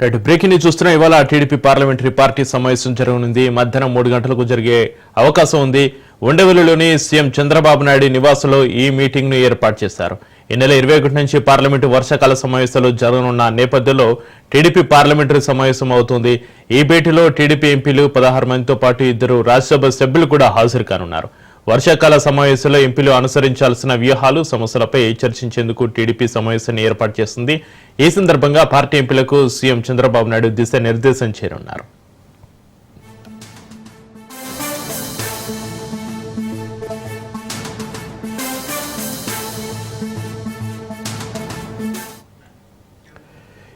Right breaking ని చూస్తున్నా ఇవాళ టీడీపీ పార్లమెంటరీ పార్టీ సమావేశం జరగనుంది. మధ్యాహ్నం 3 గంటలకు జరిగే అవకాశం ఉంది. ఉండవల్లిలోని సీఎం చంద్రబాబు నాయుడు నివాసంలో ఈ మీటింగ్ ను ఏర్పాటు చేశారు. ఈ నెల 21 నుంచి పార్లమెంటు వర్షాకాల సమావేశాలు జరగనున్న నేపథ్యంలో టీడీపీ పార్లమెంటరీ సమావేశం అవుతుంది. ఈ భేటీలో టీడీపీ ఎంపీలు 16 మందితో పాటు 2 రాజ్యసభ సభ్యులు కూడా హాజరు కానున్నారు. వర్షాకాల సమావేశంలో ఎంపీలు అనుసరించాల్సిన వ్యూహాలు, సమస్యలపై చర్చించేందుకు టీడీపీ సమావేశాన్ని ఏర్పాటు చేస్తుంది. ఈ సందర్భంగా పార్టీ ఎంపీలకు సీఎం చంద్రబాబు నాయుడు దిశానిర్దేశం చేయనున్నారు.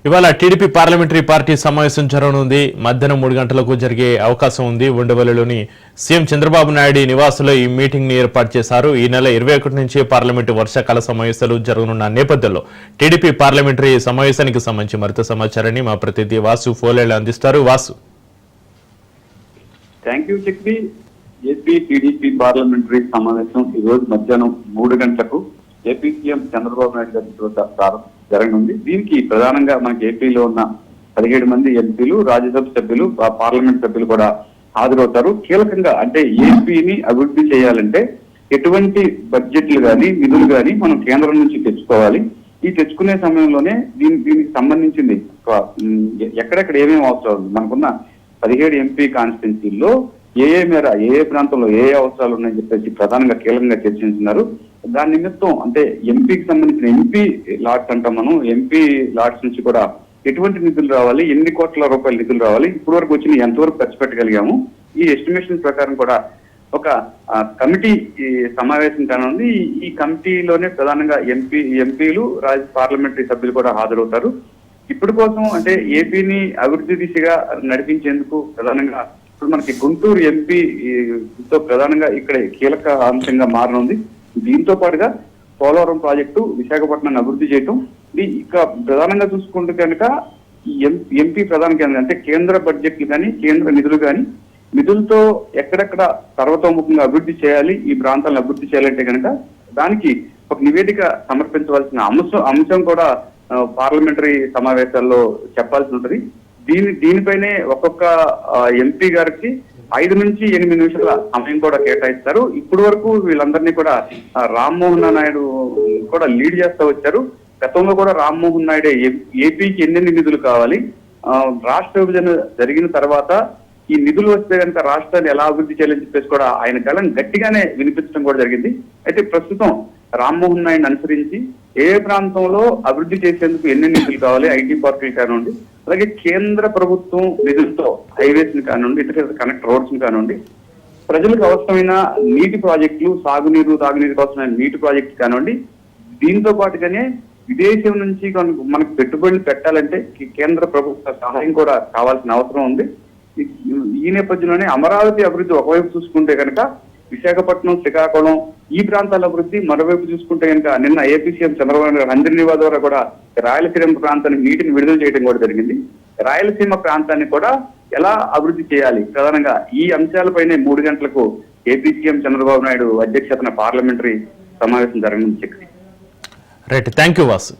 ఇవాళ టీడీపీ పార్లమెంటరీ పార్టీ సమావేశం జరగనుంది. మధ్యాహ్నం 3 గంటలకు జరిగే అవకాశం ఉంది. ఉండవల్లిలోని సీఎం చంద్రబాబు నాయుడు నివాసంలో ఈ మీటింగ్ ని ఏర్పాటు చేశారు. ఈ నెల 21 నుంచి పార్లమెంటు వర్షాకాల సమావేశాలు జరగనున్న నేపథ్యంలో టీడీపీ పార్లమెంటరీ సమావేశానికి సంబంధించి మరింత సమాచారాన్ని మా ప్రతినిధి వాసు ఫోలేళ్లు అందిస్తారు. Vasu. Thank you Chakri. AP TDP parliamentary సమావేశం ఈ రోజు మధ్యాహ్నం 3 గంటలకు ఏపీ సీఎం చంద్రబాబు నాయుడు గారి జరగనుంది. దీనికి ప్రధానంగా మనకి ఏపీలో ఉన్న 17 మంది ఎంపీలు, రాజ్యసభ సభ్యులు, పార్లమెంట్ సభ్యులు కూడా హాజరవుతారు. కీలకంగా అంటే ఏపీని అభివృద్ధి చేయాలంటే ఎటువంటి బడ్జెట్లు కానీ నిధులు కానీ మనం కేంద్రం నుంచి తెచ్చుకోవాలి. ఈ తెచ్చుకునే సమయంలోనే దీనికి సంబంధించింది ఎక్కడెక్కడ ఏమేమి అవసరాలు మనకున్న 17 ఎంపీ కాన్స్టిట్యున్సీల్లో ఏ ప్రాంతంలో ఏ అవసరాలు ఉన్నాయని చెప్పేసి ప్రధానంగా కీలకంగా చర్చించున్నారు. దాని నిమిత్తం అంటే ఎంపీకి సంబంధించిన ఎంపీ లాట్స్ అంటాం మనం, ఎంపీ లాట్స్ నుంచి కూడా ఎటువంటి నిధులు రావాలి, ఎన్ని కోట్ల రూపాయల నిధులు రావాలి, ఇప్పటి వరకు వచ్చిన ఎంతవరకు ఖర్చు పెట్టగలిగాము, ఈ ఎస్టిమేషన్ ప్రకారం కూడా ఒక కమిటీ సమావేశం కానుంది. ఈ కమిటీలోనే ప్రధానంగా ఎంపీలు పార్లమెంటరీ సభ్యులు కూడా హాజరవుతారు. ఇప్పటి కోసం అంటే ఏపీని అభివృద్ధి దిశగా నడిపించేందుకు ప్రధానంగా ఇప్పుడు మనకి గుంటూరు ఎంపీతో ప్రధానంగా ఇక్కడ కీలక అంశంగా మారనుంది. దీంతో పాటుగా పోలవరం ప్రాజెక్టు విశాఖపట్నాన్ని అభివృద్ధి చేయటం, ఇక ప్రధానంగా చూసుకుంటే కనుక ఈ ఎంపీ ప్రధాన కేంద్రం అంటే కేంద్ర బడ్జెట్లు కానీ కేంద్ర నిధులు కానీ నిధులతో ఎక్కడెక్కడ సర్వతోముఖంగా అభివృద్ధి చేయాలి, ఈ ప్రాంతాలను అభివృద్ధి చేయాలంటే కనుక దానికి ఒక నివేదిక సమర్పించవలసిన అంశం కూడా పార్లమెంటరీ సమావేశాల్లో చెప్పాల్సి ఉంటుంది. దీనిపైనే ఒక్కొక్క ఎంపీ గారికి 5 నుంచి 8 నిమిషాల సమయం కూడా కేటాయిస్తారు. ఇప్పటి వరకు వీళ్ళందరినీ కూడా రామ్మోహన్ నాయుడు కూడా లీడ్ చేస్తూ వచ్చారు. గతంలో కూడా రామ్మోహన్ నాయుడే ఏపీకి ఎన్నెన్ని నిధులు కావాలి, రాష్ట్ర విభజన జరిగిన తర్వాత ఈ నిధులు వస్తే కనుక రాష్ట్రాన్ని ఎలా అభివృద్ధి చేయాలని చెప్పేసి కూడా ఆయన గలం గట్టిగానే వినిపించడం కూడా జరిగింది. అయితే ప్రస్తుతం రామ్మోహన్ నాయుడు అనుసరించి ఏ ప్రాంతంలో అభివృద్ధి చేసేందుకు ఎన్ని నిధులు కావాలి, ఐటీ పార్కులు కానివ్వండి, అలాగే కేంద్ర ప్రభుత్వం నిధులతో హైవేస్ ని కానివ్వండి, ఇతర కనెక్ట్ రోడ్స్ ని కానివ్వండి, ప్రజలకు అవసరమైన నీటి ప్రాజెక్టులు, తాగునీరు అవసరమైన నీటి ప్రాజెక్టులు కానివ్వండి, దీంతో పాటుగానే విదేశం నుంచి మనకు పెట్టుబడులు పెట్టాలంటే కేంద్ర ప్రభుత్వ సహాయం కూడా కావాల్సిన అవసరం ఉంది. ఈ నేపథ్యంలోనే అమరావతి అభివృద్ధి ఒకవైపు చూసుకుంటే కనుక విశాఖపట్నం, శ్రీకాకుళం ఈ ప్రాంతాల అభివృద్ధి, మరోవైపు చూసుకుంటే కనుక నిన్న ఏపీ సీఎం చంద్రబాబు నాయుడు హంద్రీనివా ద్వారా కూడా రాయలసీమ ప్రాంతానికి నీటిని విడుదల చేయడం కూడా జరిగింది. రాయలసీమ ప్రాంతాన్ని కూడా ఎలా అభివృద్ధి చేయాలి, ప్రధానంగా ఈ అంశాలపైనే 3 గంటలకు ఏపీ సీఎం చంద్రబాబు నాయుడు అధ్యక్షతన పార్లమెంటరీ సమావేశం జరగనుంది. Right, thank you Vasu.